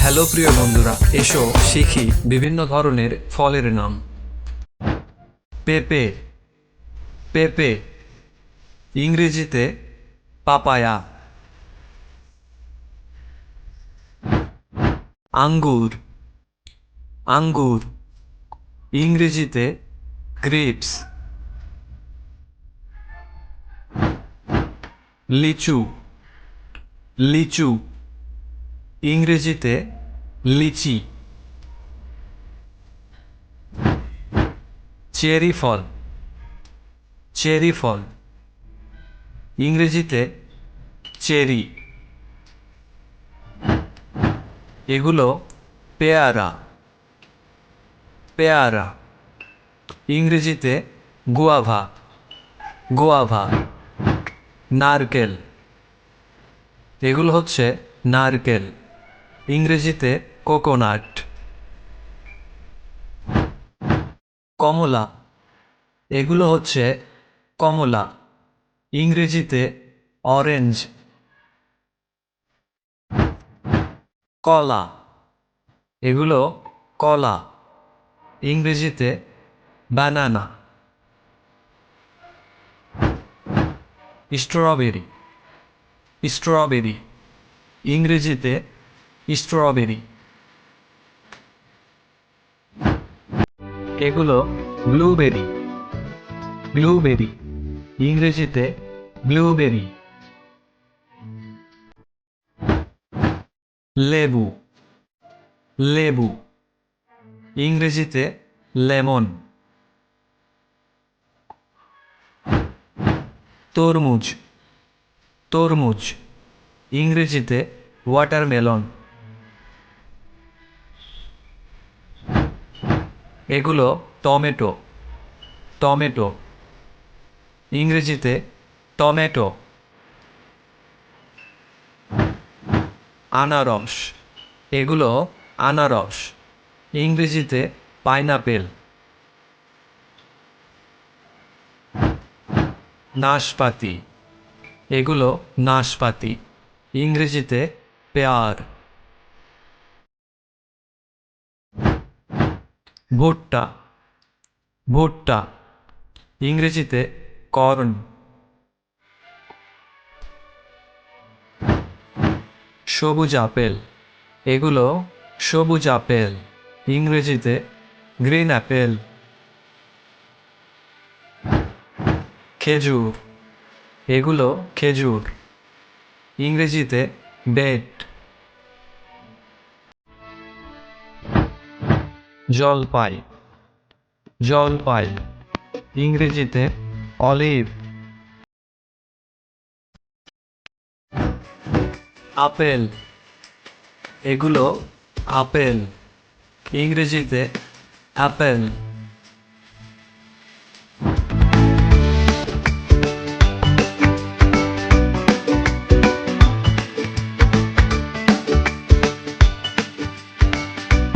Hello প্রিয় বন্ধুরা, এসো শিখি বিভিন্ন ধরনের ফলের নাম। পেঁপে। পেঁপে ইংরেজিতে পাপায়া। আঙ্গুর। আঙ্গুর ইংরেজিতে গ্রেপস। লিচু। লিচু ইংরেজিতে লিচি। চেরি ফল। চেরি ফল ইংরেজিতে চেরি। এগুলো পেয়ারা। পেয়ারা ইংরেজিতে গুয়াভা। গুয়াভা। নারকেল। এগুলো হচ্ছে নারকেল, ইংরেজিতে কোকোনাট। কমলা। এগুলো হচ্ছে কমলা, ইংরেজিতে অরেঞ্জ। কলা। এগুলো কলা, ইংরেজিতে বানানা। স্ট্রবেরি। স্ট্রবেরি ইংরেজিতে স্ট্রবেরি। এগুলো ব্লুবেরি। ব্লুবেরি ইংরেজিতে ব্লুবেরি। লেবু। লেবু ইংরেজিতে লেমন। তরমুজ। তরমুজ ইংরেজিতে ওয়াটারমেলন। এগুলো টমেটো। টমেটো ইংরেজিতে টমেটো। আনারস। এগুলো আনারস, ইংরেজিতে পাইনাপেল। নাশপাতি। এগুলো নাশপাতি, ইংরেজিতে পেয়ার। ভুট্টা। ভুট্টা ইংরেজিতে কর্ন। সবুজ আপেল। এগুলো সবুজ আপেল, ইংরেজিতে গ্রিন আপেল। খেজুর। এগুলো খেজুর, ইংরেজিতে ডেট। জলপাই। জলপাই ইংরেজিতে অলিভ। আপেল। এগুলো আপেল, ইংরেজিতে অ্যাপেল।